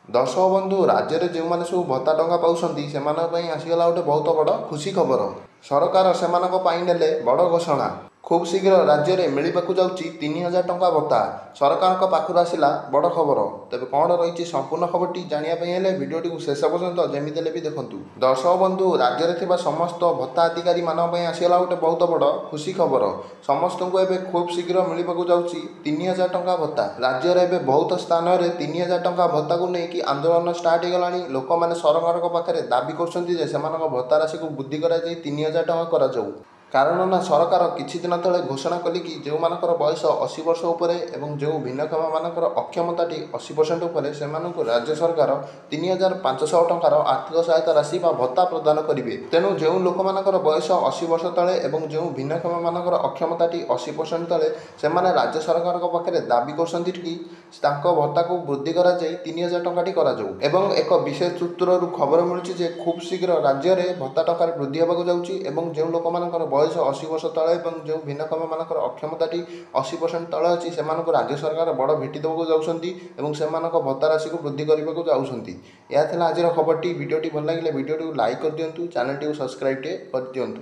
दर्शक बंधु राज्य में जो मैंने सब भत्ता टंका पाँच से आसीगला गोटे बहुत बड़ खुशी खबर। सरकार से ने बड़ घोषणा। खूब शीघ्र राज्य में मिलवाक जाऊँगी 3000 टंका भत्ता। सरकार पाखु आसला बड़ खबर। तेज कौन रही संपूर्ण खबरटी जानापी भिडियोटी को शेष पर्यंत जमीदे भी देखूँ। दर्शक बंधु राज्य में समस्त भत्ता अधिकारी आसगला गोटे बहुत बड़ खुशी खबर। समस्त को एवं खूब शीघ्र मिलवाक जाऊँगी 3000 टंका भत्ता। राज्य में बहुत स्थान में 3000 टंका भत्ता को लेकिन आंदोलन स्टार्ट हो गला। लोक मैंने सरकार पाखे दाबी कर भत्ता राशि को वृद्धि कर 3000 टंका कर कारण ना सरकार किछि दिन तले घोषणा कली कि जो मानकर बयस 80 वर्ष उपरे एवं जो भिन्नक्षम मानकर अक्षमताटी 80% उपरे से राज्य सरकार 3500 टंकार आर्थिक सहायता राशि भत्ता प्रदान करेंगे। तेणु जो लोक मानकर बयस 80 वर्ष तले एवं जो भिन्नक्षम मानकर अक्षमताटी 80% तले से राज्य सरकार पाखे दाबी कर भत्ता को वृद्धि कर 3000 टंकाटी कर एक विशेष सूत्र खबर मिलूँ खूब शीघ्र राज्य में भत्ता टंकार वृद्धि होगा जाऊँगी। जो लोक मानकर बयस 80 वर्ष तले और जो भिन्नक्षम मानकर अक्षमताटी 80% तले अच्छी से राज्य सरकार बड़ भेटी देवाक जाऊँगी से भत्ता राशि को वृद्धि करने को जाऊँगी। यह आज खबरटी भिडियोटी भल लगे भिडियोटी को लाइक कर दिंतु, चैनल टी सब्सक्राइब कर दिंतु।